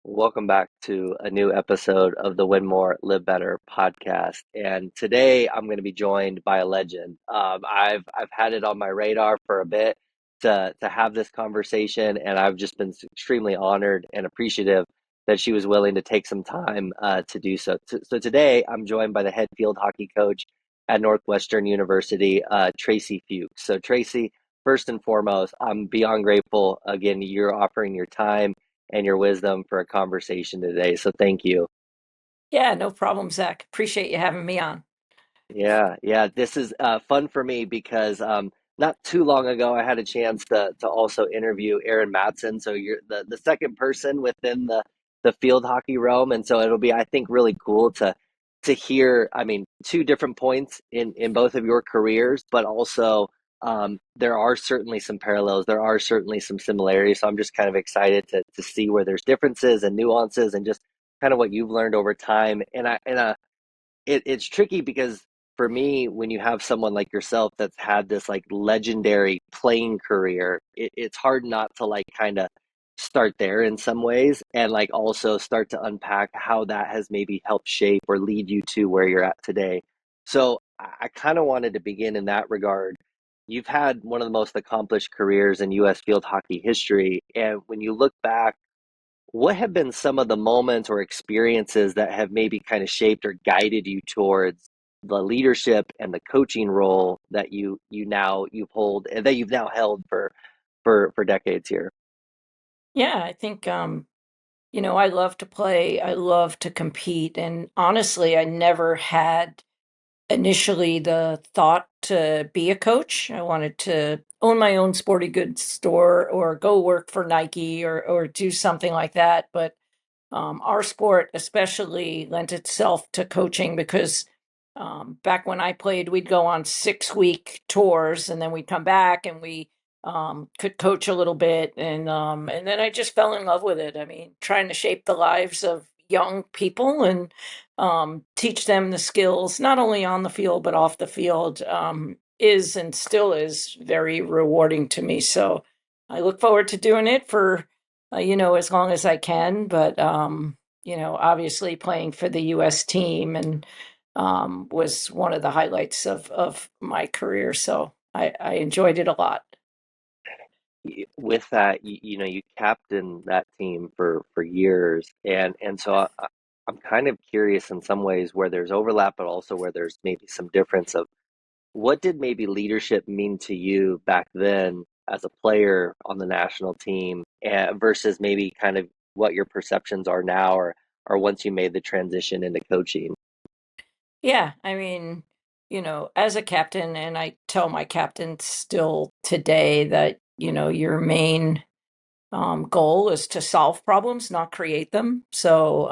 Welcome back to a new episode of the Win More, Live Better podcast. And today I'm going to be joined by a legend. I've had it on my radar for a bit to have this conversation, and I've just been extremely honored and appreciative that she was willing to take some time to do so. So today I'm joined by the head field hockey coach at Northwestern University, Tracey Fuchs. So Tracey, first and foremost, I'm beyond grateful. Again, you're offering your time and your wisdom for a conversation today. So thank you. Yeah, no problem, Zach. Appreciate you having me on. Yeah. This is fun for me because not too long ago I had a chance to also interview Aaron Matson. So you're the second person within the field hockey realm, and so it'll be, I think, really cool to hear. I mean, two different points in both of your careers, but also there are certainly some parallels. There are certainly some similarities. So I'm just kind of excited to see where there's differences and nuances, and just kind of what you've learned over time. It's tricky because for me, when you have someone like yourself that's had this like legendary playing career, it's hard not to like kind of start there in some ways, and like also start to unpack how that has maybe helped shape or lead you to where you're at today. So I kind of wanted to begin in that regard. You've had one of the most accomplished careers in US field hockey history. And when you look back, what have been some of the moments or experiences that have maybe kind of shaped or guided you towards the leadership and the coaching role that you've hold and that you've now held for decades here? Yeah, I think I love to play, I love to compete, and honestly, I never had initially the thought to be a coach. I wanted to own my own sporting goods store or go work for Nike or do something like that, but our sport especially lent itself to coaching because back when I played, we'd go on 6-week tours and then we'd come back and we could coach a little bit. And then I just fell in love with it. I mean, trying to shape the lives of young people and teach them the skills, not only on the field, but off the field, is and still is very rewarding to me. So I look forward to doing it for as long as I can. But obviously playing for the U.S. team and was one of the highlights of my career. So I enjoyed it a lot. With that, you captained that team for years, and so I'm kind of curious in some ways where there's overlap, but also where there's maybe some difference of what did maybe leadership mean to you back then as a player on the national team, versus maybe kind of what your perceptions are now, or once you made the transition into coaching? Yeah, I mean, as a captain, and I tell my captains still today that, your main goal is to solve problems, not create them. So,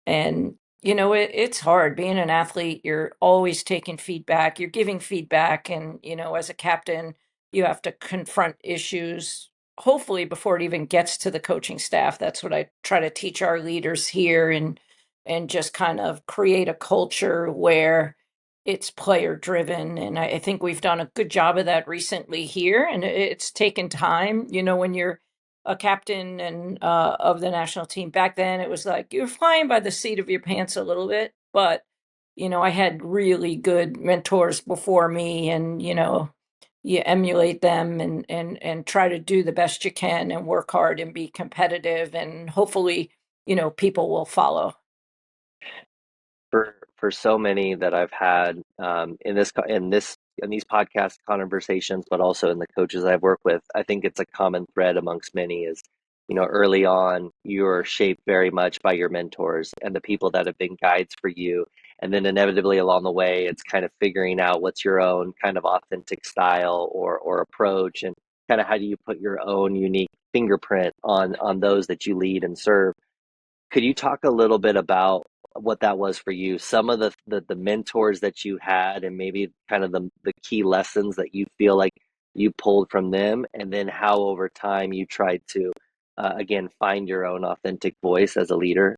and it's hard being an athlete. You're always taking feedback. You're giving feedback, and as a captain, you have to confront issues. Hopefully, before it even gets to the coaching staff. That's what I try to teach our leaders here, and just kind of create a culture where it's player driven. And I think we've done a good job of that recently here, and it's taken time. When you're a captain and of the national team. Back then, it was like you're flying by the seat of your pants a little bit, but I had really good mentors before me, and you emulate them and try to do the best you can and work hard and be competitive, and hopefully, people will follow. For so many that I've had in these podcast conversations, but also in the coaches I've worked with, I think it's a common thread amongst many is, early on you're shaped very much by your mentors and the people that have been guides for you, and then inevitably along the way, it's kind of figuring out what's your own kind of authentic style or approach, and kind of how do you put your own unique fingerprint on those that you lead and serve. Could you talk a little bit about what that was for you? Some of the mentors that you had, and maybe kind of the key lessons that you feel like you pulled from them, and then how over time you tried to again find your own authentic voice as a leader.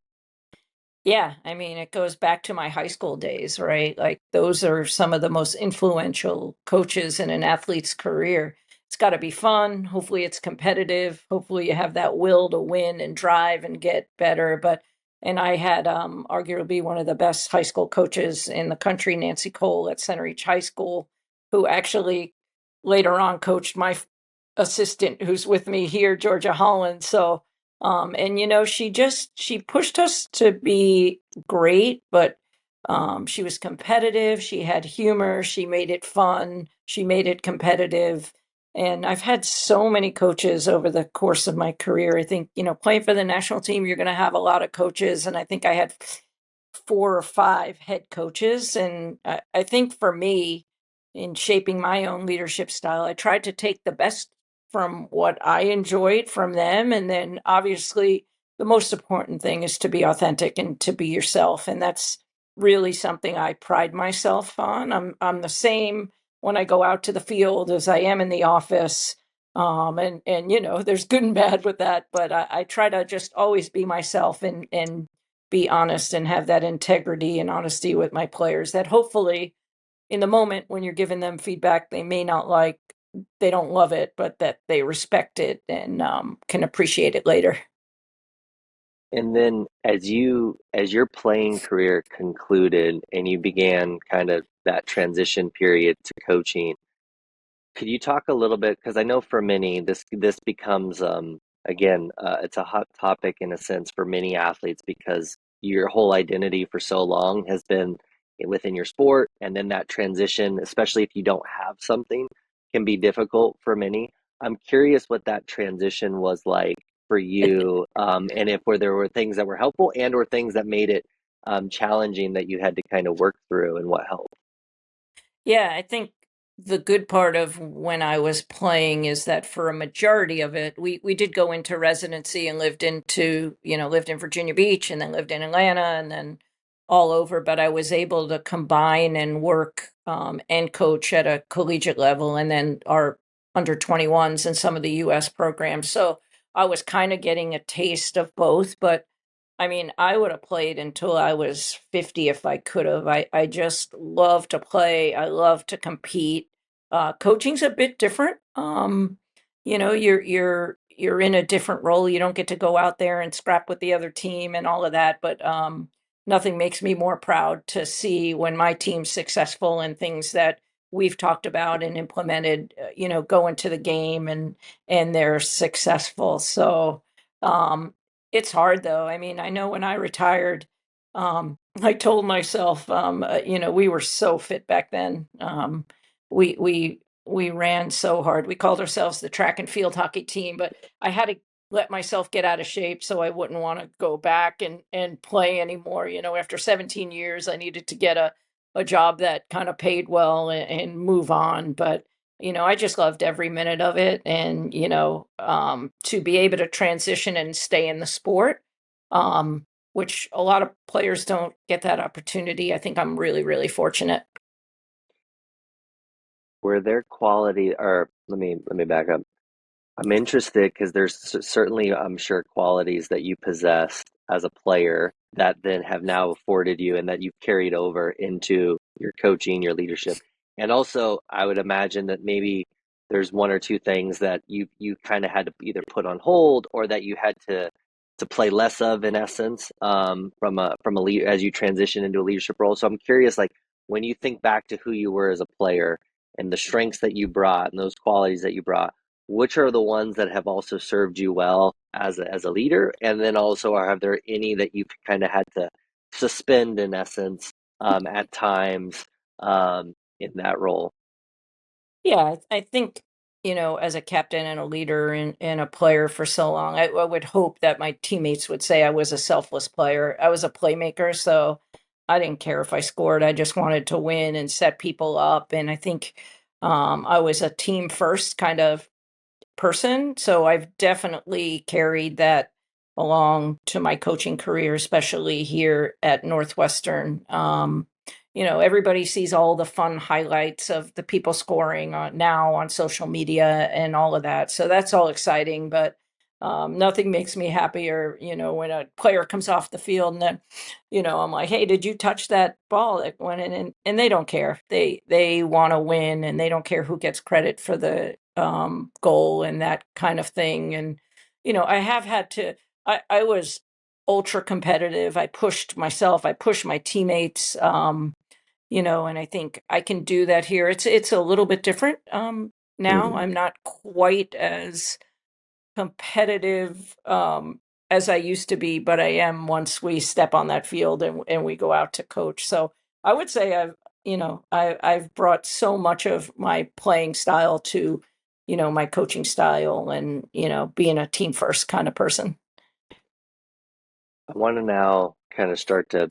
Yeah, I mean, it goes back to my high school days, right? Like those are some of the most influential coaches in an athlete's career. it's got to be fun. Hopefully it's competitive. Hopefully you have that will to win and drive and get better. And I had arguably one of the best high school coaches in the country, Nancy Cole at Center Reach High School, who actually later on coached my assistant who's with me here, Georgia Holland. So, and she pushed us to be great, but she was competitive. She had humor. She made it fun. She made it competitive. And I've had so many coaches over the course of my career. I think, playing for the national team, you're going to have a lot of coaches. And I think I had 4 or 5 head coaches. And I think for me, in shaping my own leadership style, I tried to take the best from what I enjoyed from them. And then obviously, the most important thing is to be authentic and to be yourself. And that's really something I pride myself on. I'm the same when I go out to the field as I am in the office. And there's good and bad with that, but I try to just always be myself and be honest and have that integrity and honesty with my players that hopefully in the moment when you're giving them feedback they may not like, they don't love it, but that they respect it and can appreciate it later. And then as your playing career concluded and you began kind of that transition period to coaching, could you talk a little bit, because I know for many this becomes again it's a hot topic in a sense for many athletes because your whole identity for so long has been within your sport, and then that transition, especially if you don't have something, can be difficult for many. I'm curious what that transition was like for you, and if there were things that were helpful and or things that made it challenging that you had to kind of work through and what helped. Yeah, I think the good part of when I was playing is that for a majority of it, we did go into residency and lived in Virginia Beach and then lived in Atlanta and then all over. But I was able to combine and work and coach at a collegiate level and then our under 21s and some of the US programs. So I was kind of getting a taste of both, but I mean, I would have played until I was 50 if I could have. I just love to play. I love to compete. Coaching's a bit different. You're in a different role. You don't get to go out there and scrap with the other team and all of that. But nothing makes me more proud to see when my team's successful and things that we've talked about and implemented, go into the game and they're successful. So um, it's hard though. I mean, I know when I retired, I told myself, we were so fit back then. We ran so hard. We called ourselves the track and field hockey team, but I had to let myself get out of shape so I wouldn't want to go back and play anymore. After 17 years, I needed to get a job that kind of paid well and move on. But I just loved every minute of it. And, to be able to transition and stay in the sport, which a lot of players don't get that opportunity. I think I'm really, really fortunate. Were there quality, or let me back up. I'm interested because there's certainly, I'm sure, qualities that you possessed as a player that then have now afforded you and that you've carried over into your coaching, your leadership. And also, I would imagine that maybe there's one or two things that you kind of had to either put on hold or that you had to play less of in essence, from a lead as you transition into a leadership role. So I'm curious, like when you think back to who you were as a player and the strengths that you brought and those qualities that you brought, which are the ones that have also served you well as a leader, and then also have there any that you've kind of had to suspend in essence, at times, in that role? Yeah, I think, as a captain and a leader and a player for so long, I would hope that my teammates would say I was a selfless player. I was a playmaker, so I didn't care if I scored. I just wanted to win and set people up. And I think I was a team first kind of person. So I've definitely carried that along to my coaching career, especially here at Northwestern. Everybody sees all the fun highlights of the people scoring now on social media and all of that. So that's all exciting, but nothing makes me happier, when a player comes off the field and then, I'm like, hey, did you touch that ball that went in? And they don't care. They want to win and they don't care who gets credit for goal and that kind of thing. And, I have had to, I was ultra competitive. I pushed myself, I pushed my teammates, and I think I can do that here. It's a little bit different now. Mhm. I'm not quite as competitive as I used to be, but I am once we step on that field and we go out to coach. So I would say I've brought so much of my playing style to, my coaching style and, being a team first kind of person. I want to now kind of start to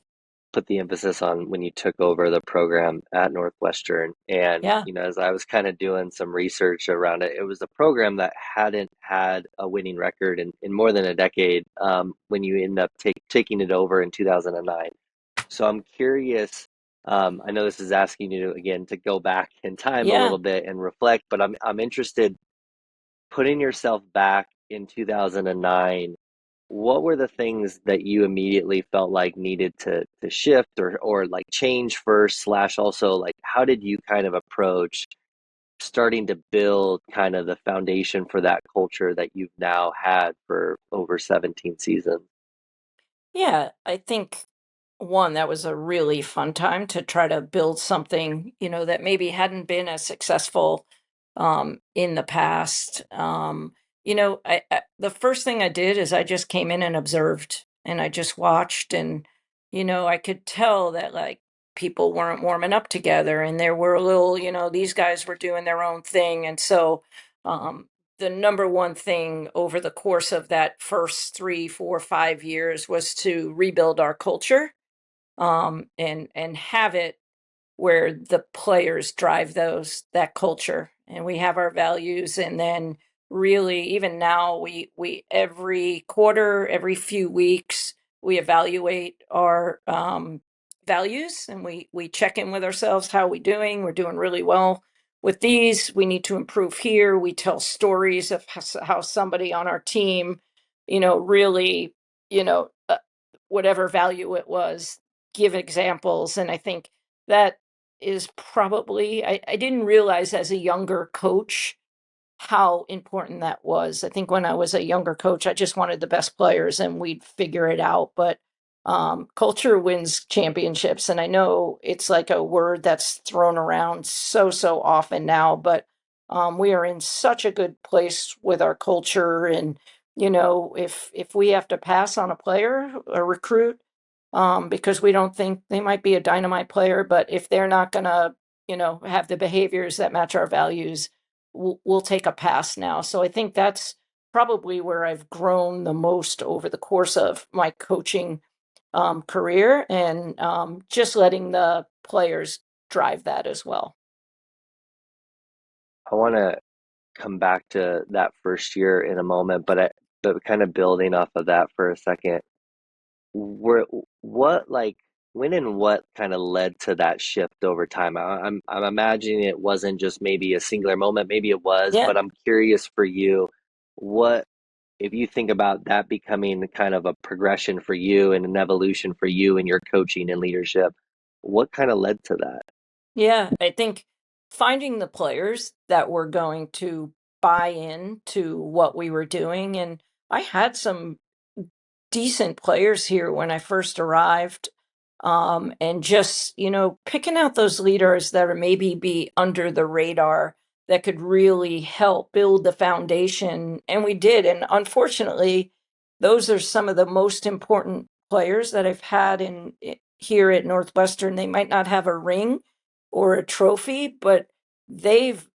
put the emphasis on when you took over the program at Northwestern. And, Yeah. as I was kind of doing some research around it, it was a program that hadn't had a winning record in more than a decade when you end up taking it over in 2009. So I'm curious. I know this is asking you again to go back in time a Yeah. little bit and reflect, but I'm interested putting yourself back in 2009. What were the things that you immediately felt like needed to shift or like change first, slash also like how did you kind of approach starting to build kind of the foundation for that culture that you've now had for over 17 seasons? Yeah. I think one, that was a really fun time to try to build something, that maybe hadn't been as successful in the past. The first thing I did is I just came in and observed and I just watched and, I could tell that like people weren't warming up together and there were a little, these guys were doing their own thing. And so, um, the number one thing over the course of that first 3, 4, 5 years was to rebuild our culture and have it where the players drive that culture and we have our values and then really even now we every quarter every few weeks we evaluate our values and we check in with ourselves. How are we doing? We're doing really well with these. We need to improve here. We tell stories of how somebody on our team really you know uh, whatever value it was, give examples. And I think that is probably, I didn't realize as a younger coach how important that was. I think when I was a younger coach, I just wanted the best players and we'd figure it out. But culture wins championships. And I know it's like a word that's thrown around so often now, but we are in such a good place with our culture. And, if we have to pass on a player, a recruit, because we don't think they might be a dynamite player, but if they're not going to, have the behaviors that match our values, we'll take a pass now. So I think that's probably where I've grown the most over the course of my coaching career and just letting the players drive that as well. I want to come back to that first year in a moment, but kind of building off of that for a second. Where what like when and what kind of led to that shift over time? I'm imagining it wasn't just maybe a singular moment, maybe it was, Yeah. but I'm curious for you, what if you think about that becoming kind of a progression for you and an evolution for you in your coaching and leadership, what kind of led to that? Yeah, I think finding the players that were going to buy in to what we were doing. And I had some decent players here when I first arrived. And just, picking out those leaders that are maybe be under the radar that could really help build the foundation. And we did. And unfortunately, those are some of the most important players that I've had here at Northwestern. They might not have a ring or a trophy, but they've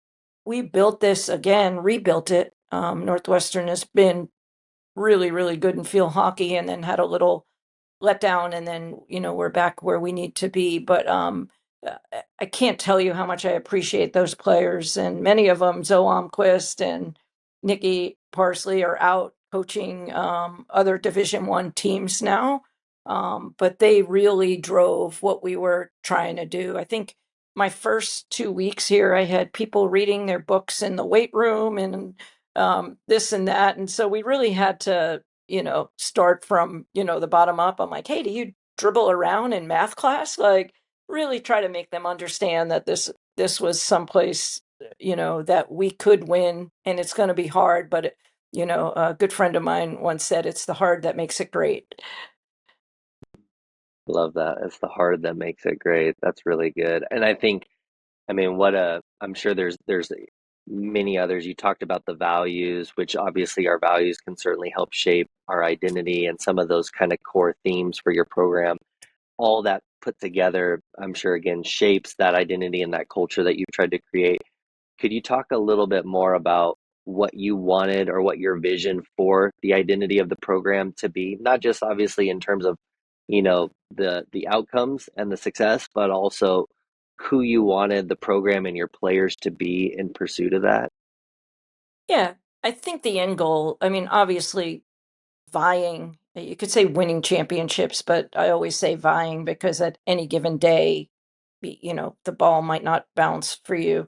we built this again, rebuilt it. Northwestern has been really, really good in field hockey and then had a little let down and then, we're back where we need to be. But I can't tell you how much I appreciate those players. And many of them, Zoam Quist and Nikki Parsley, are out coaching other Division 1 teams now. But they really drove what we were trying to do. I think my first 2 weeks here, I had people reading their books in the weight room and this and that. And so we really had to, start from, the bottom up. I'm like, hey, do you dribble around in math class? Like, really try to make them understand that this was someplace that we could win, and it's going to be hard, but a good friend of mine once said it's the hard that makes it great. Love that. It's the hard that makes it great. That's really good. And I mean, I'm sure there's many others. You talked about the values, which obviously our values can certainly help shape our identity and some of those kind of core themes for your program. All that put together, I'm sure again shapes that identity and that culture that you've tried to create. Could you talk a little bit more about what you wanted or what your vision for the identity of the program to be? Not just obviously in terms of, the outcomes and the success, but also who you wanted the program and your players to be in pursuit of that. Yeah, I think the end goal, I mean, obviously vying, you could say winning championships, but I always say vying because at any given day, the ball might not bounce for you.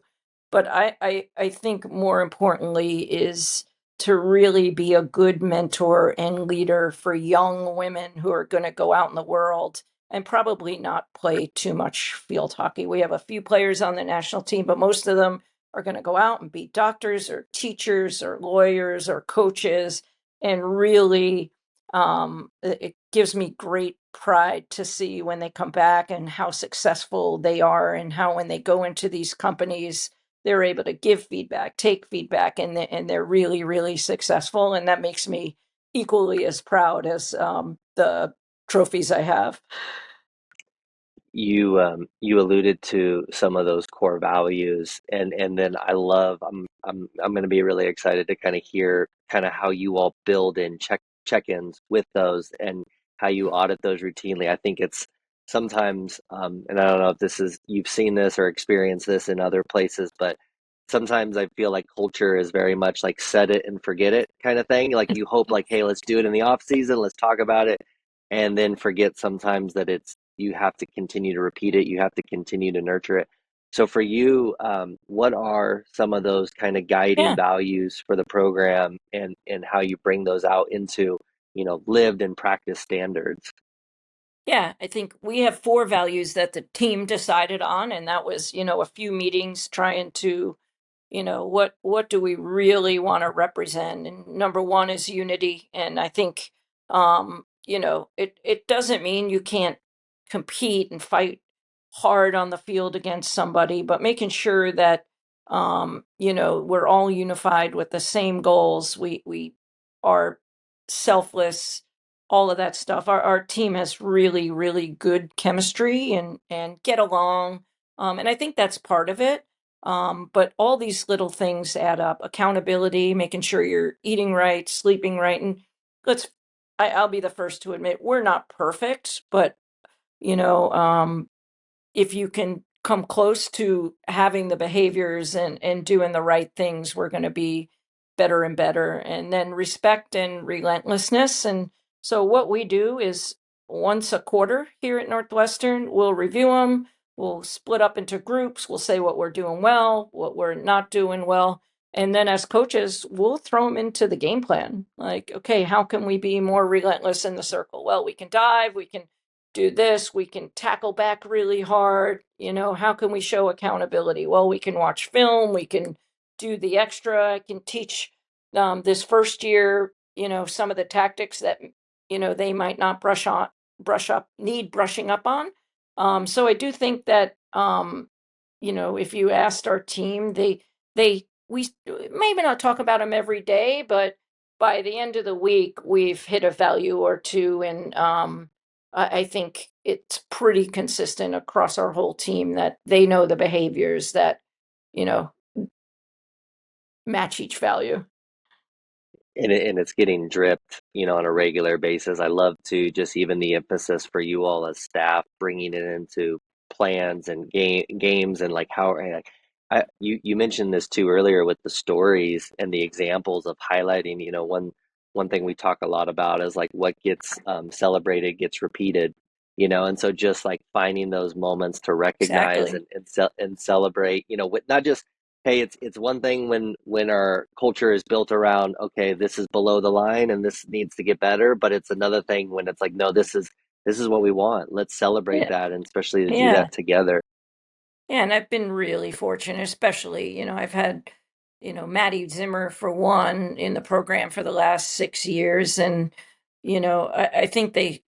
But I think more importantly is to really be a good mentor and leader for young women who are going to go out in the world and probably not play too much field hockey. We have a few players on the national team, but most of them are going to go out and be doctors or teachers or lawyers or coaches. And really, it gives me great pride to see when they come back and how successful they are, and how when they go into these companies they're able to give feedback, take feedback, and they're really, really successful. And that makes me equally as proud as the trophies I have. You alluded to some of those core values, and then I'm going to be really excited to kind of hear kind of how you all build in check-ins with those and how you audit those routinely. I think it's sometimes, and I don't know if this is you've seen this or experienced this in other places, but sometimes I feel like culture is very much like set it and forget it kind of thing. Like you hope like, hey, let's do it in the off season, let's talk about it, and then forget sometimes that it's you have to continue to repeat it, you have to continue to nurture it. So for you, what are some of those kind of guiding Yeah. values for the program, and how you bring those out into lived and practice standards? Yeah, I think we have four values that the team decided on, and that was, a few meetings trying to, what do we really want to represent? And number one is unity. And I think, it doesn't mean you can't compete and fight hard on the field against somebody, but making sure that, we're all unified with the same goals. We are selfless, all of that stuff. Our team has really, really good chemistry and get along. And I think that's part of it. But all these little things add up. Accountability, making sure you're eating right, sleeping right. And let's, I'll be the first to admit we're not perfect, but you know, um, if you can come close to having the behaviors and doing the right things, we're going to be better and better. And then respect and relentlessness. And so what we do is once a quarter here at Northwestern, we'll review them. We'll split up into groups. We'll say what we're doing well, what we're not doing well. And then as coaches, we'll throw them into the game plan. Like, okay, how can we be more relentless in the circle? Well, we can dive, we can do this, we can tackle back really hard. How can we show accountability? Well, we can watch film, we can do the extra. I can teach this first year, some of the tactics that they might not brush up need brushing up on. So I do think that if you asked our team, we maybe not talk about them every day, but by the end of the week we've hit a value or two. And I think it's pretty consistent across our whole team that they know the behaviors that, you know, match each value. And it's getting dripped, on a regular basis. I love to just even the emphasis for you all as staff, bringing it into plans and games and like how you mentioned this too earlier with the stories and the examples of highlighting. One thing we talk a lot about is like what gets celebrated gets repeated. And so just like finding those moments to recognize Exactly. and celebrate. With not just hey, it's one thing when our culture is built around, okay, this is below the line and this needs to get better, but it's another thing when it's like, no, this is what we want. Let's celebrate Yeah. that, and especially to do Yeah. that together. Yeah, and I've been really fortunate, especially, I've had, Maddie Zimmer for one in the program for the last 6 years. And, I think they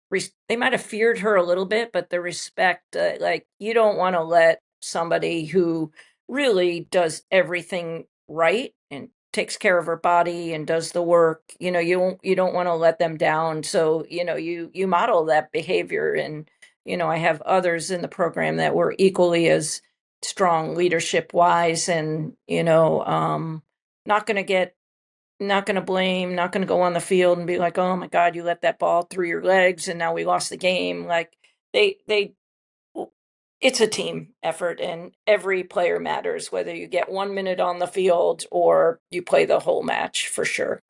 might have feared her a little bit, but the respect, like, you don't want to let somebody who really does everything right and takes care of her body and does the work, you don't want to let them down. So, you model that behavior. And, I have others in the program that were equally as strong leadership wise, and not going to get not going to blame, not going to go on the field and be like, oh my god, you let that ball through your legs and now we lost the game. Like, they it's a team effort, and every player matters, whether you get 1 minute on the field or you play the whole match, for sure.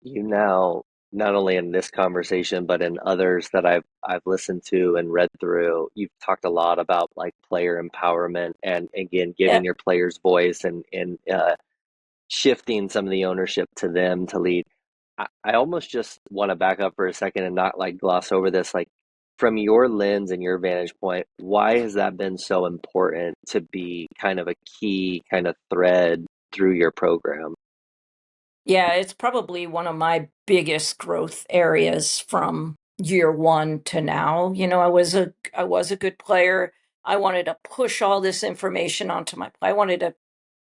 You now, not only in this conversation, but in others that I've listened to and read through, you've talked a lot about like player empowerment and again Yeah. giving your players voice and shifting some of the ownership to them to lead. I almost just want to back up for a second and not like gloss over this. Like from your lens and your vantage point, why has that been so important to be kind of a key kind of thread through your program? Yeah, it's probably one of my biggest growth areas from year one to now. I was a good player. I wanted to push all this information onto I wanted to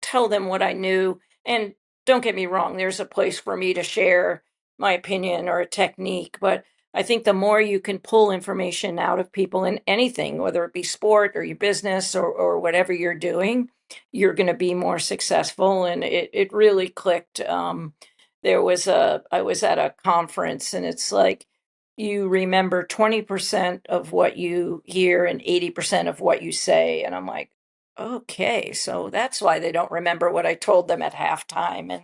tell them what I knew. And don't get me wrong, there's a place for me to share my opinion or a technique, but I think the more you can pull information out of people in anything, whether it be sport or your business or whatever you're doing, you're going to be more successful. And it really clicked. I was at a conference, and it's like, you remember 20% of what you hear and 80% of what you say. And I'm like, okay, so that's why they don't remember what I told them at halftime. And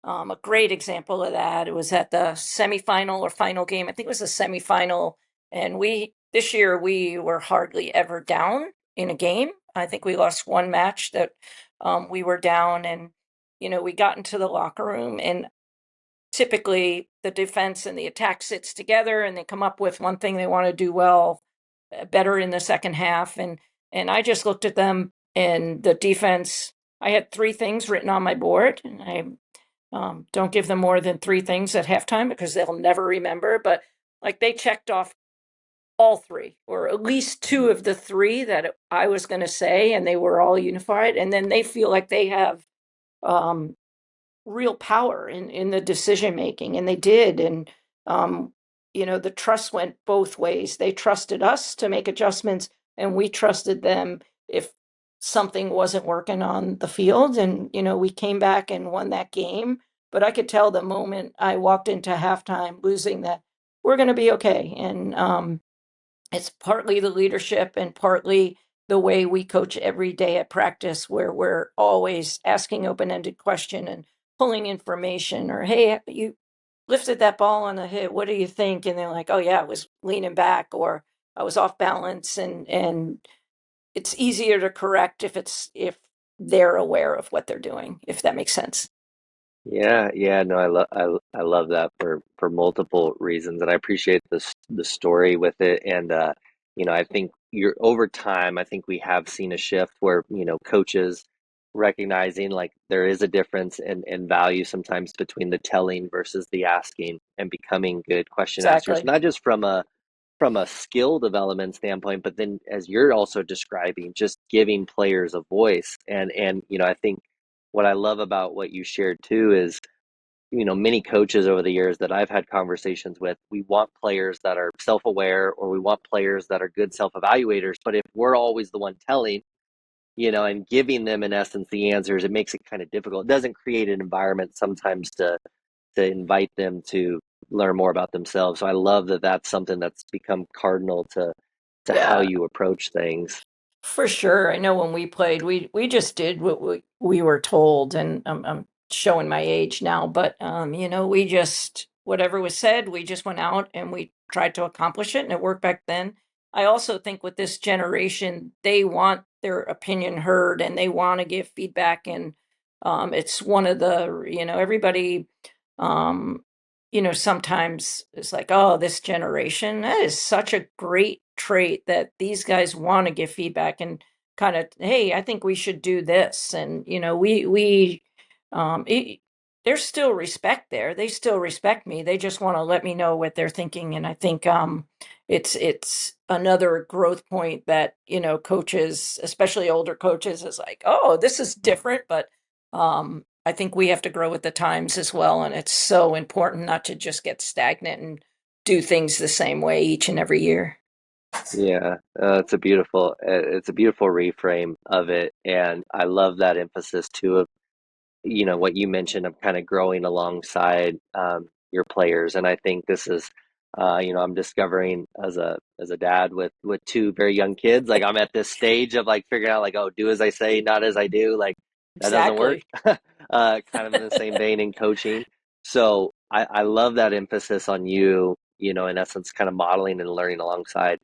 a great example of that, it was at the semifinal or final game. I think it was the semifinal. And this year, we were hardly ever down in a game. I think we lost one match that we were down. And, we got into the locker room, and typically the defense and the attack sits together and they come up with one thing they want to do well, better in the second half. And I just looked at them, and the defense, I had three things written on my board, and I don't give them more than three things at halftime because they'll never remember. But like, they checked off all three, or at least two of the three that I was going to say, and they were all unified. And then they feel like they have um, real power in the decision making, and they did. And um the trust went both ways. They trusted us to make adjustments, and we trusted them if something wasn't working on the field. And we came back and won that game. But I could tell the moment I walked into halftime losing that we're going to be okay. And it's partly the leadership and partly the way we coach every day at practice, where we're always asking open-ended question and pulling information. Or, hey, you lifted that ball on the hit, what do you think? And they're like, oh yeah, I was leaning back, or I was off balance. And it's easier to correct if they're aware of what they're doing, if that makes sense. Yeah, yeah, no, I love that for multiple reasons, and I appreciate the story with it. And I think you're over time, I think we have seen a shift where coaches recognizing like there is a difference in value sometimes between the telling versus the asking, and becoming good question askers, Exactly. not just from a skill development standpoint, but then as you're also describing, just giving players a voice. And I think what I love about what you shared too is, many coaches over the years that I've had conversations with, we want players that are self-aware, or we want players that are good self-evaluators. But if we're always the one telling, and giving them in essence the answers, it makes it kind of difficult. It doesn't create an environment sometimes to invite them to learn more about themselves. So I love that that's something that's become cardinal to how Yeah. you approach things. For sure. I know when we played, we just did what we were told. And I'm showing my age now, but we just, whatever was said, we just went out and we tried to accomplish it, and it worked back then. I also think with this generation, they want their opinion heard and they want to give feedback. And it's one of the, everybody, um sometimes it's like, oh, this generation, that is such a great trait that these guys want to give feedback and kind of, hey, I think we should do this. And, it, there's still respect there. They still respect me. They just want to let me know what they're thinking. And I think it's another growth point that, coaches, especially older coaches, is like, oh, this is different, but I think we have to grow with the times as well. And it's so important not to just get stagnant and do things the same way each and every year. Yeah, it's a beautiful reframe of it, and I love that emphasis too of what you mentioned of kind of growing alongside your players. And I think this is I'm discovering as a dad with two very young kids, like I'm at this stage of like figuring out like, oh, do as I say, not as I do, like that doesn't work. Exactly. Kind of in the same vein in coaching. So I love that emphasis on in essence kind of modeling and learning alongside.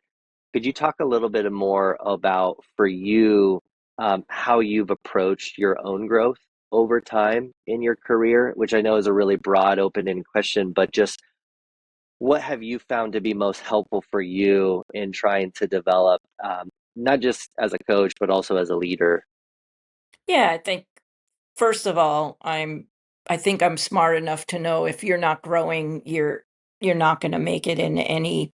Could you talk a little bit more about, for you, how you've approached your own growth over time in your career, which I know is a really broad, open-ended question, but just what have you found to be most helpful for you in trying to develop, not just as a coach, but also as a leader? Yeah, I think first of all, I think I'm smart enough to know if you're not growing, you're not going to make it in any,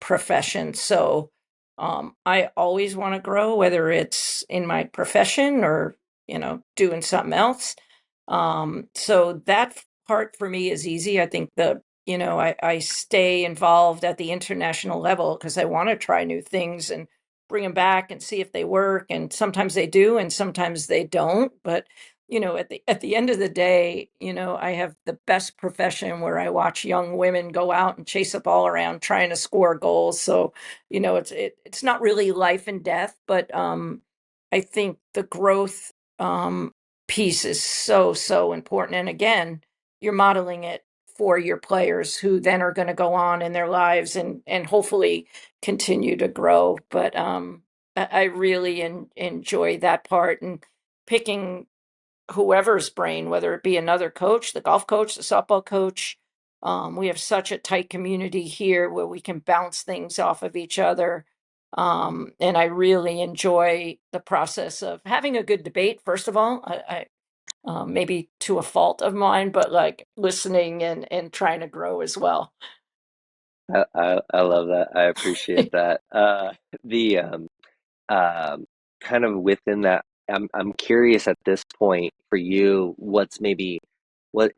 profession. So, I always want to grow, whether it's in my profession or, doing something else. So that part for me is easy. I think I stay involved at the international level because I want to try new things and bring them back and see if they work. And sometimes they do, and sometimes they don't. But at the end of the day, I have the best profession where I watch young women go out and chase a ball around trying to score goals. So, it's not really life and death, but I think the growth piece is so, so important. And again, you're modeling it for your players who then are going to go on in their lives and hopefully continue to grow. But I really enjoy that part and picking whoever's brain, whether it be another coach, the golf coach, the softball coach. We have such a tight community here where we can bounce things off of each other. And I really enjoy the process of having a good debate. First of all, maybe to a fault of mine, but like listening and trying to grow as well. I love that. I appreciate that. The um, Kind of within that, I'm curious at this point for you, what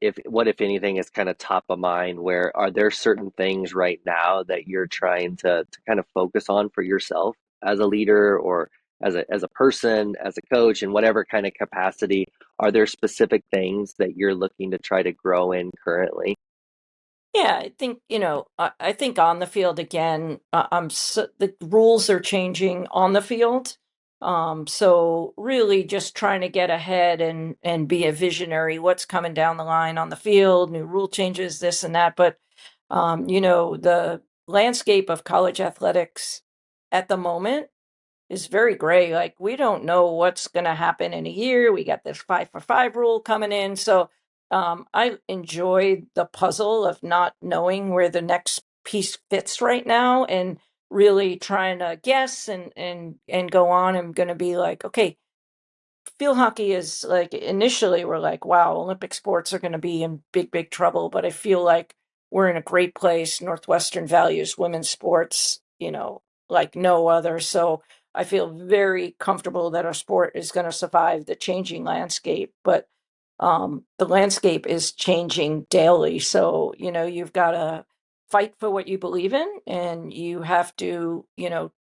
if anything is kind of top of mind? Where are there certain things right now that you're trying to kind of focus on for yourself as a leader or as a person, as a coach, in whatever kind of capacity? Are there specific things that you're looking to try to grow in currently? Yeah, I think, I think on the field again, the rules are changing on the field. So really just trying to get ahead and be a visionary, what's coming down the line on the field, new rule changes, this and that. But the landscape of college athletics at the moment is very gray. Like we don't know what's going to happen in a year. We got this 5-for-5 rule coming in. So I enjoy the puzzle of not knowing where the next piece fits right now and really trying to guess and go on. I'm going to be like, okay, field hockey is like initially we're like, wow, Olympic sports are going to be in big, big trouble. But I feel like we're in a great place. Northwestern values women's sports, like no other. So I feel very comfortable that our sport is going to survive the changing landscape. But the landscape is changing daily. So, you've got to fight for what you believe in and you have to,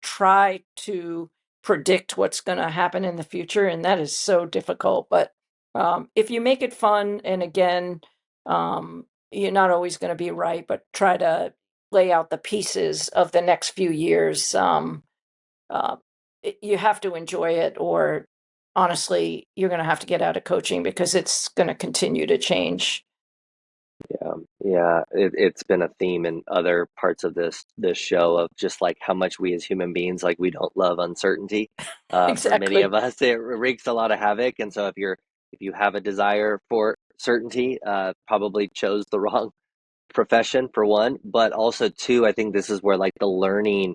try to predict what's going to happen in the future. And that is so difficult. But if you make it fun, and again, you're not always going to be right, but try to lay out the pieces of the next few years. Uh, you have to enjoy it, or honestly, you're going to have to get out of coaching because it's going to continue to change. Yeah, yeah, it's been a theme in other parts of this show of just like how much we as human beings, like, we don't love uncertainty. For many Exactly. of us, it wreaks a lot of havoc, and so if you have a desire for certainty, probably chose the wrong profession for one, but also two, I think this is where like the learning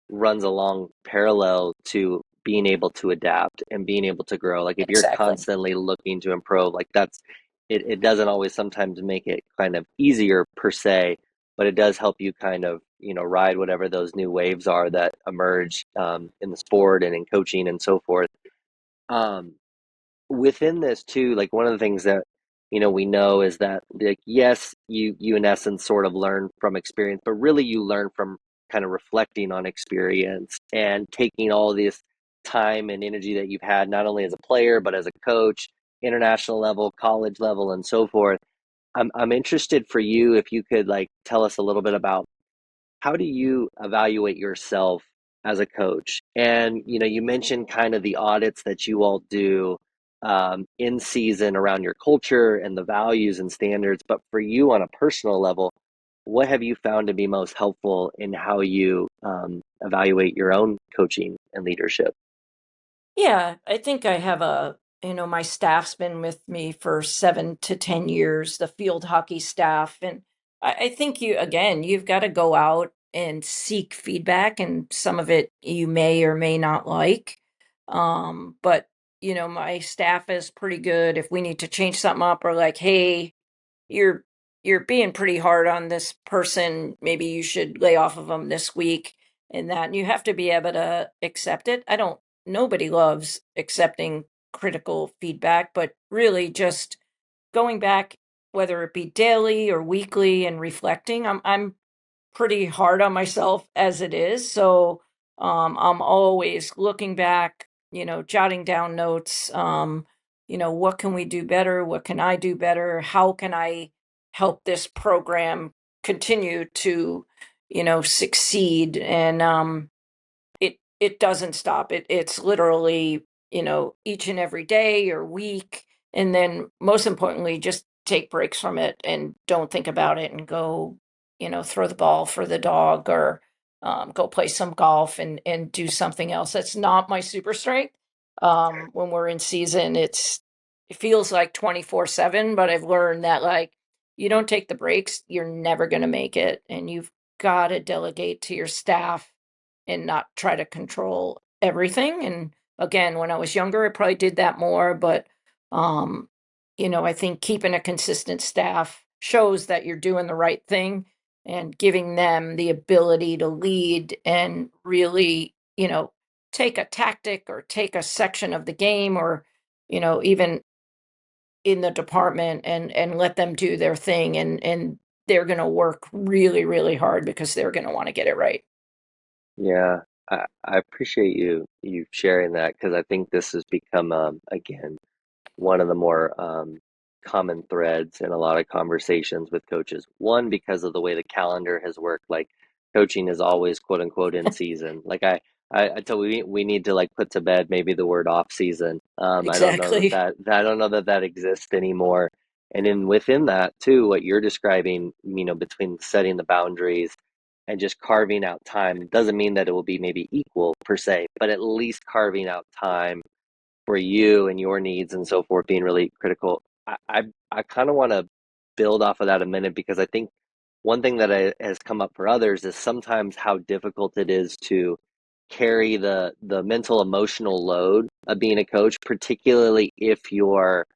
runs along parallel to being able to adapt and being able to grow. Like if you're Exactly. constantly looking to improve, like it doesn't always sometimes make it kind of easier per se, but it does help you kind of, ride whatever those new waves are that emerge in the sport and in coaching and so forth. Um, Within this too, like one of the things that we know is that, like, yes, you in essence sort of learn from experience, but really you learn from kind of reflecting on experience and taking all this time and energy that you've had not only as a player but as a coach, international level, college level, and so forth. I'm interested for you if you could like tell us a little bit about how do you evaluate yourself as a coach? And you mentioned kind of the audits that you all do in season around your culture and the values and standards. But for you on a personal level, what have you found to be most helpful in how you evaluate your own coaching and leadership? Yeah, I think I have my staff's been with me for 7 to 10 years, the field hockey staff. And I think you've got to go out and seek feedback, and some of it you may or may not like. But, my staff is pretty good. If we need to change something up, or like, hey, you're you're being pretty hard on this person, maybe you should lay off of them this week, and that, and you have to be able to accept it. I don't Nobody loves accepting critical feedback, but really just going back, whether it be daily or weekly, and reflecting. I'm pretty hard on myself as it is. So I'm always looking back, jotting down notes. What can we do better? What can I do better? How can I help this program continue to, succeed? And it doesn't stop. It's literally, each and every day or week. And then most importantly, just take breaks from it and don't think about it, and go, throw the ball for the dog, or go play some golf, and do something else. That's not my super strength. When we're in season, it feels like 24/7, but I've learned that, like, you don't take the breaks, you're never going to make it. And you've got to delegate to your staff and not try to control everything. And again, when I was younger, I probably did that more, but um, I think keeping a consistent staff shows that you're doing the right thing, and giving them the ability to lead and really, take a tactic or take a section of the game, or, even in the department, and let them do their thing, and they're going to work really, really hard because they're going to want to get it right. Yeah, I appreciate you sharing that because I think this has become again one of the more common threads in a lot of conversations with coaches. One, because of the way the calendar has worked, like coaching is always quote unquote in season. Like I tell we need to like put to bed maybe the word off season. I don't know Exactly. I don't know that exists anymore. And then within that too, what you're describing, between setting the boundaries and just carving out time doesn't mean that it will be maybe equal per se, but at least carving out time for you and your needs and so forth being really critical. I kind of want to build off of that a minute because I think one thing that has come up for others is sometimes how difficult it is to carry the mental emotional load of being a coach, particularly if your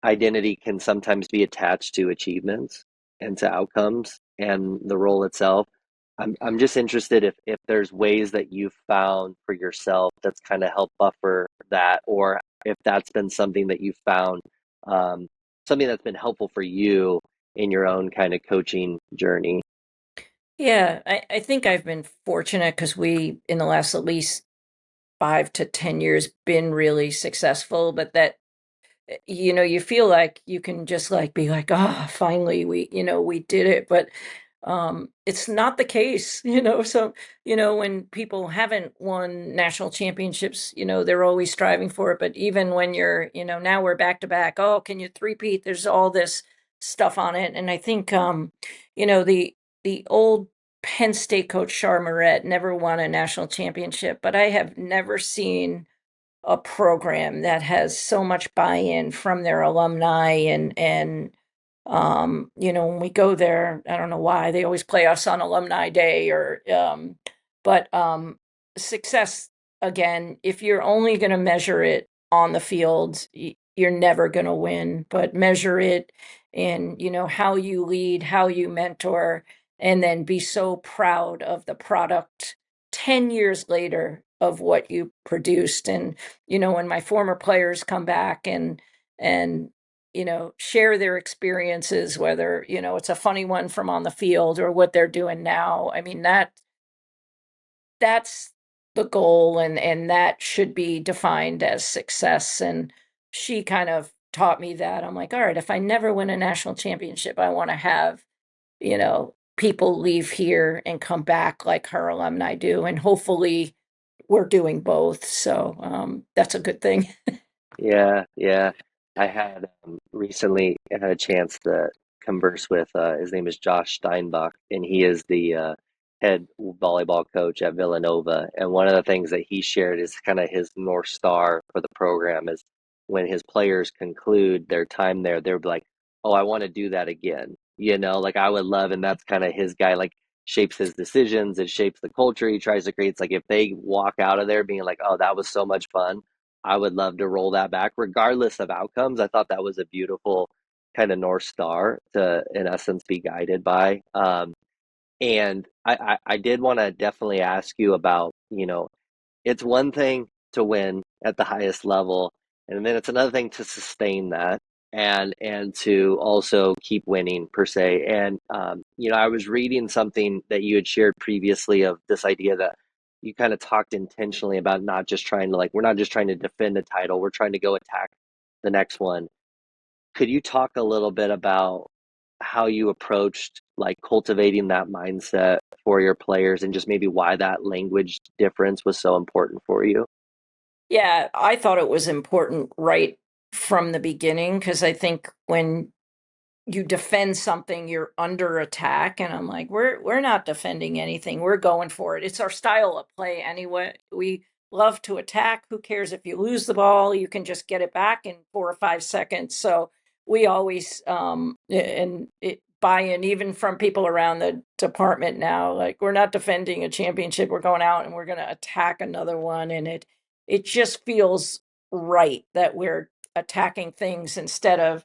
identity can sometimes be attached to achievements and to outcomes and the role itself. I'm just interested if there's ways that you've found for yourself that's kind of helped buffer that, or if that's been something that you've found, um, something that's been helpful for you in your own kind of coaching journey. Yeah, I think I've been fortunate because we, in the last at least 5 to 10 years, been really successful. But that, you feel like you can just like be like, ah, finally we did it. But it's not the case. So, when people haven't won national championships, they're always striving for it. But even when you're, now we're back to back, oh, can you three-peat? There's all this stuff on it. And I think the old Penn State coach Char Moret never won a national championship, but I have never seen a program that has so much buy-in from their alumni, and When we go there, I don't know why they always play us on Alumni Day but success again, if you're only going to measure it on the field, you're never going to win, but measure it in, how you lead, how you mentor, and then be so proud of the product 10 years later of what you produced. And, when my former players come back and share their experiences, whether, it's a funny one from on the field or what they're doing now. I mean, that's the goal, and that should be defined as success. And she kind of taught me that. I'm like, all right, if I never win a national championship, I want to have, people leave here and come back like her alumni do. And hopefully we're doing both. So that's a good thing. Yeah, yeah. I had recently had a chance to converse with his name is Josh Steinbach, and he is the head volleyball coach at Villanova. And one of the things that he shared is kind of his North Star for the program is when his players conclude their time there, they're like, "Oh, I want to do that again." Like I would love, and that's kind of his guy, like shapes his decisions, it shapes the culture he tries to create. It's like if they walk out of there being like, "Oh, that was so much fun." I would love to roll that back, regardless of outcomes. I thought that was a beautiful kind of North Star to, in essence, be guided by. And I did want to definitely ask you about, it's one thing to win at the highest level, and then it's another thing to sustain that and to also keep winning per se. And I was reading something that you had shared previously of this idea that you kind of talked intentionally about not just trying to like we're not just trying to defend a title, we're trying to go attack the next one. Could you talk a little bit about how you approached like cultivating that mindset for your players and just maybe why that language difference was so important for you? Yeah, I thought it was important right from the beginning because I think when you defend something, you're under attack, and I'm like, we're not defending anything. We're going for it. It's our style of play anyway. We love to attack. Who cares if you lose the ball? You can just get it back in 4 or 5 seconds. So we always and it buy-in even from people around the department now. Like we're not defending a championship. We're going out and we're going to attack another one, and it just feels right that we're attacking things instead of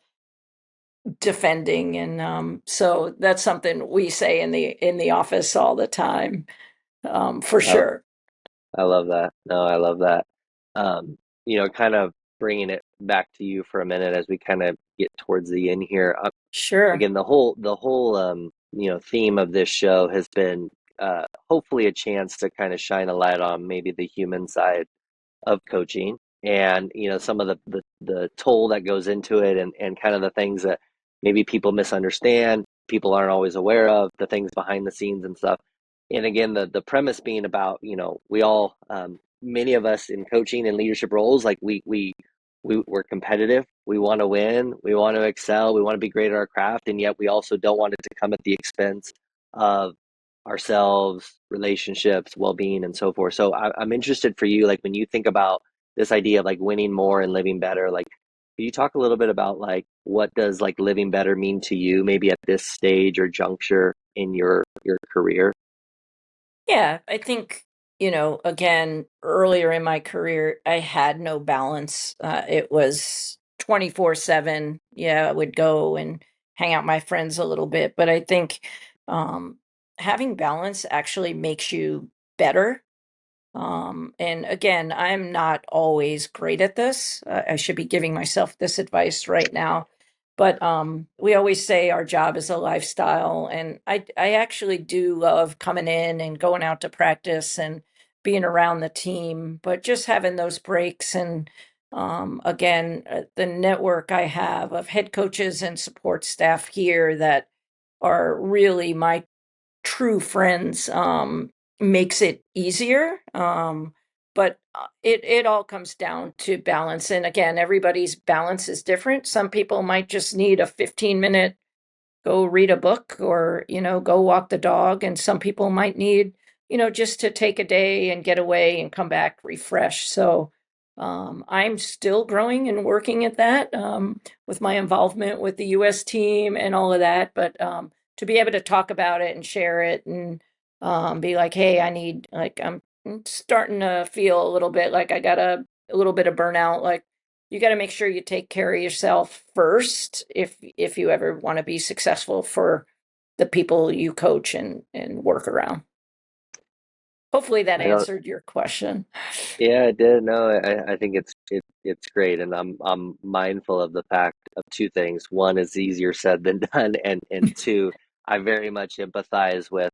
defending. And so that's something we say in the office all the time, for I, sure. I love that. No, I love that. Kind of bringing it back to you for a minute as we kind of get towards the end here. Sure. Again, the whole theme of this show has been hopefully a chance to kind of shine a light on maybe the human side of coaching and some of the toll that goes into it and kind of the things that maybe people misunderstand, people aren't always aware of, the things behind the scenes and stuff. And again, the premise being about we all many of us in coaching and leadership roles, like we're competitive, we want to win, we want to excel, we want to be great at our craft, and yet we also don't want it to come at the expense of ourselves, relationships, well-being, and so forth. So I'm interested for you, like when you think about this idea of like winning more and living better, like can you talk a little bit about like what does like living better mean to you, maybe at this stage or juncture in your career? Yeah, I think, again, earlier in my career, I had no balance. It was 24/7. Yeah, I would go and hang out with my friends a little bit, but I think um, having balance actually makes you better. And again, I'm not always great at this. I should be giving myself this advice right now. But we always say our job is a lifestyle. And I actually do love coming in and going out to practice and being around the team, but just having those breaks. And again, the network I have of head coaches and support staff here that are really my true friends makes it easier. But it all comes down to balance. And again, everybody's balance is different. Some people might just need a 15-minute go read a book or, go walk the dog. And some people might need, just to take a day and get away and come back refreshed. So I'm still growing and working at that with my involvement with the U.S. team and all of that. But to be able to talk about it and share it and be like, hey, I need, like, I'm starting to feel a little bit like I got a little bit of burnout. Like, you got to make sure you take care of yourself first if you ever want to be successful for the people you coach and work around. Hopefully that I don't. answered your question. Yeah, I did. No, I think it's great, and I'm mindful of the fact of two things. One is easier said than done, and two, I very much empathize with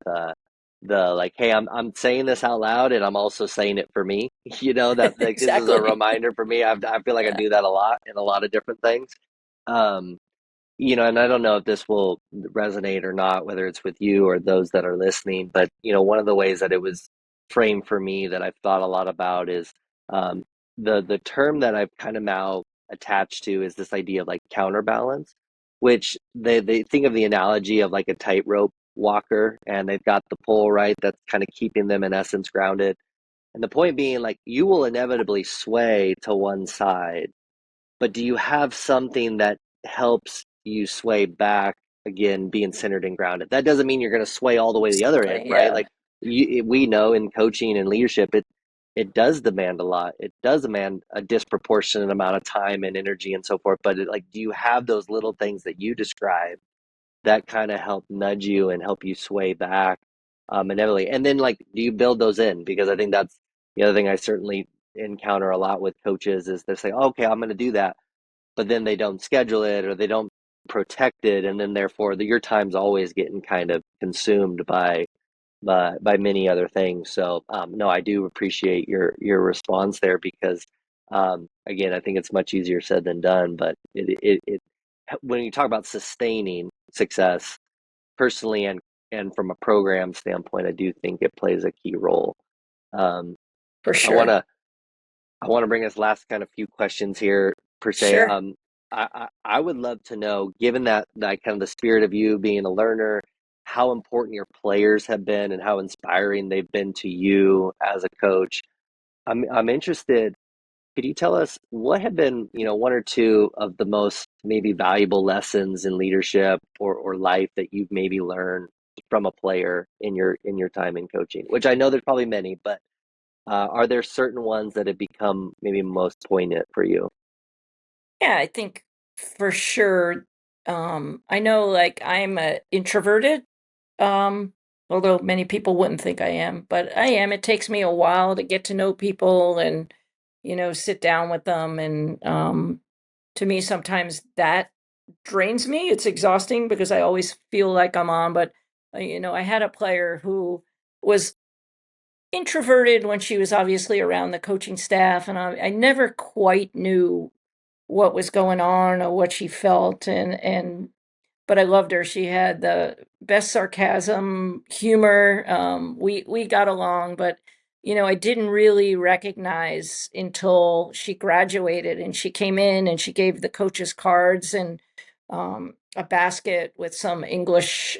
the like, hey, I'm saying this out loud, and I'm also saying it for me. You know that like this is a Exactly. reminder for me. I feel like I Yeah, do that a lot in a lot of different things. Um, and I don't know if this will resonate or not, whether it's with you or those that are listening, but one of the ways that it was framed for me that I've thought a lot about is um, the term that I've kind of now attached to is this idea of like counterbalance, which they think of the analogy of like a tightrope walker, and they've got the pole right that's kind of keeping them in essence grounded. And the point being, like, you will inevitably sway to one side, but do you have something that helps you sway back again, being centered and grounded? That doesn't mean you're going to sway all the way to the other end, exactly. right? Yeah, Like we know in coaching and leadership, it does demand a lot. It does demand a disproportionate amount of time and energy and so forth. But like, do you have those little things that you describe that kind of help nudge you and help you sway back inevitably? And then like, do you build those in? Because I think that's the other thing I certainly encounter a lot with coaches is they say, okay, I'm going to do that, but then they don't schedule it or they don't protect it, and then therefore your time's always getting kind of consumed by many other things. So no, I do appreciate your response there because again, I think it's much easier said than done. But it when you talk about sustaining success personally and from a program standpoint, I do think it plays a key role. Um, for I want sure. to I want to bring us last kind of few questions here per se. Sure. I would love to know, given that kind of the spirit of you being a learner, how important your players have been and how inspiring they've been to you as a coach. I'm interested. Could you tell us what have been, one or two of the most maybe valuable lessons in leadership or life that you've maybe learned from a player in your time in coaching? Which I know there's probably many, but are there certain ones that have become maybe most poignant for you? Yeah, I think for sure. I know, like, I'm introverted, um, although many people wouldn't think I am, but I am. It takes me a while to get to know people and, sit down with them. And to me, sometimes that drains me. It's exhausting because I always feel like I'm on. But, I had a player who was introverted when she was obviously around the coaching staff, and I never quite knew what was going on or what she felt, and but I loved her. She had the best sarcasm, humor. We got along, but I didn't really recognize until she graduated and she came in and she gave the coaches cards and a basket with some English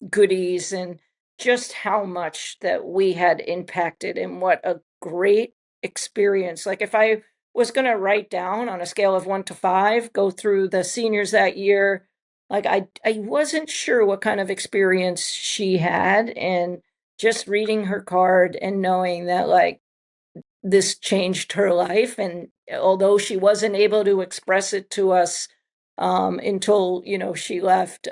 goodies, and just how much that we had impacted and what a great experience. Like, if I was going to write down on a scale of 1 to 5, go through the seniors that year, like, I wasn't sure what kind of experience she had, and just reading her card and knowing that, like, this changed her life, and although she wasn't able to express it to us until, she left,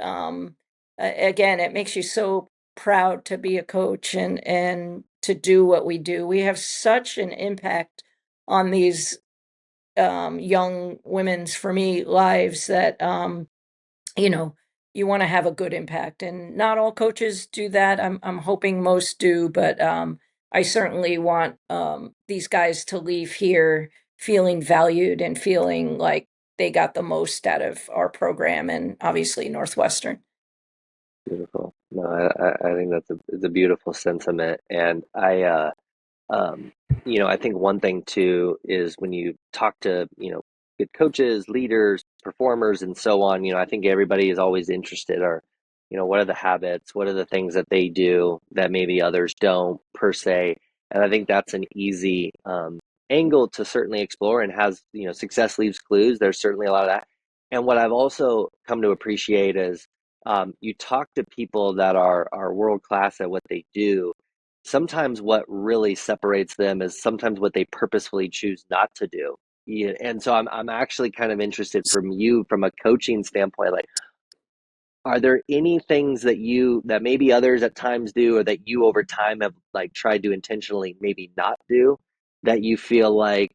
again, it makes you so proud to be a coach and to do what we do. We have such an impact on these young women's, for me, lives that you know, you want to have a good impact, and not all coaches do that. I'm hoping most do, but I certainly want these guys to leave here feeling valued and feeling like they got the most out of our program, and obviously Northwestern. Beautiful. No, I think it's a beautiful sentiment, and um, I think one thing too is when you talk to good coaches, leaders, performers, and so on. I think everybody is always interested, or what are the habits, what are the things that they do that maybe others don't per se, and I think that's an easy angle to certainly explore, and has, success leaves clues. There's certainly a lot of that. And what I've also come to appreciate is, you talk to people that are world class at what they do. Sometimes what really separates them is sometimes what they purposefully choose not to do. Yeah, and so I'm actually kind of interested from you, from a coaching standpoint, like, are there any things that maybe others at times do, or that you over time have like tried to intentionally maybe not do, that you feel like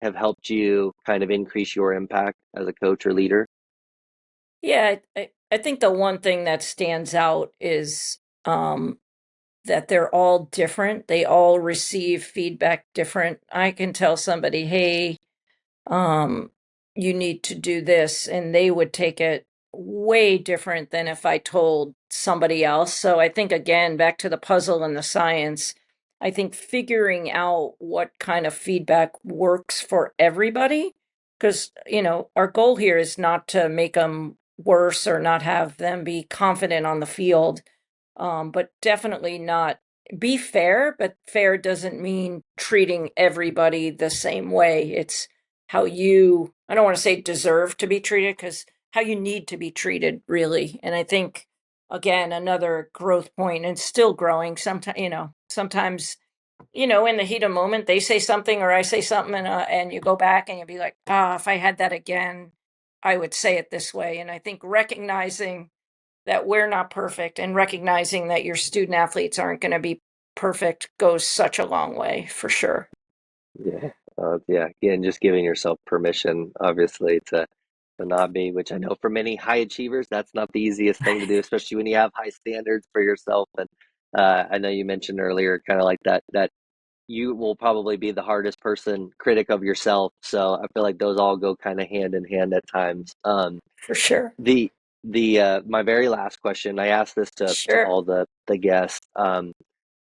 have helped you kind of increase your impact as a coach or leader? Yeah, I think the one thing that stands out is that they're all different. They all receive feedback different. I can tell somebody, hey, um, you need to do this, and they would take it way different than if I told somebody else. So I think, again, back to the puzzle and the science, I think figuring out what kind of feedback works for everybody, because, our goal here is not to make them worse or not have them be confident on the field, but definitely not be fair. But fair doesn't mean treating everybody the same way. It's how you, I don't want to say deserve to be treated, because how you need to be treated, really. And I think, again, another growth point, and still growing. Sometimes, in the heat of moment, they say something or I say something, and you go back and you'll be like, if I had that again, I would say it this way. And I think recognizing that we're not perfect and recognizing that your student athletes aren't going to be perfect goes such a long way, for sure. Yeah. Yeah. Again, just giving yourself permission, obviously, to not be, which I know for many high achievers, that's not the easiest thing to do, especially when you have high standards for yourself. And I know you mentioned earlier, kind of like that you will probably be the hardest critic of yourself. So I feel like those all go kind of hand in hand at times. For sure. The my very last question, I asked this to Sure. all the guests.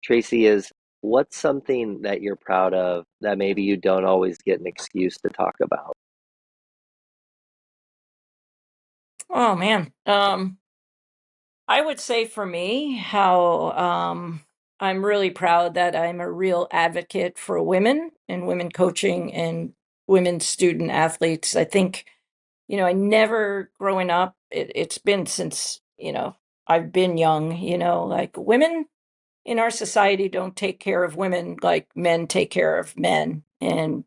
Tracy, is what's something that you're proud of that maybe you don't always get an excuse to talk about? Oh man. I would say for me, how I'm really proud that I'm a real advocate for women and women coaching and women student athletes. I think, I never growing up, it's been since, I've been young, like women in our society don't take care of women like men take care of men. And,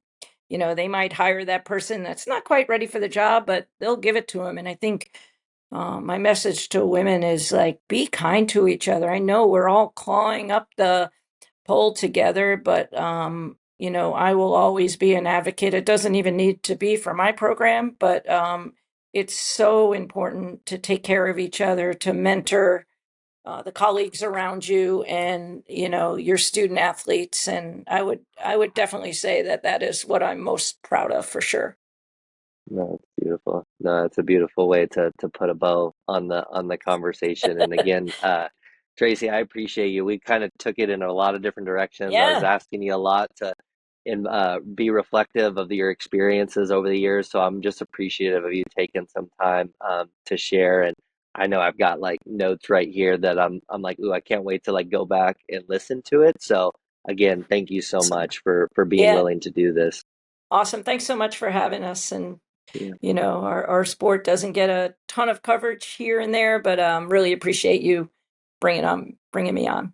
they might hire that person that's not quite ready for the job, but they'll give it to him. And I think my message to women is like, be kind to each other. I know we're all clawing up the pole together, but, I will always be an advocate. It doesn't even need to be for my program, but it's so important to take care of each other, to mentor the colleagues around you, and your student athletes. And I would definitely say that that is what I'm most proud of, for sure. No, it's beautiful. No, it's a beautiful way to put a bow on the conversation. And again, Tracy, I appreciate you. We kind of took it in a lot of different directions. I was Yeah, asking you a lot to be reflective of your experiences over the years. So I'm just appreciative of you taking some time to share. And I know I've got like notes right here that I'm like, ooh, I can't wait to like go back and listen to it. So again, thank you so awesome. much for being Yeah, willing to do this. awesome. Thanks so much for having us. And Yeah. our sport doesn't get a ton of coverage here and there, but really appreciate you bringing me on.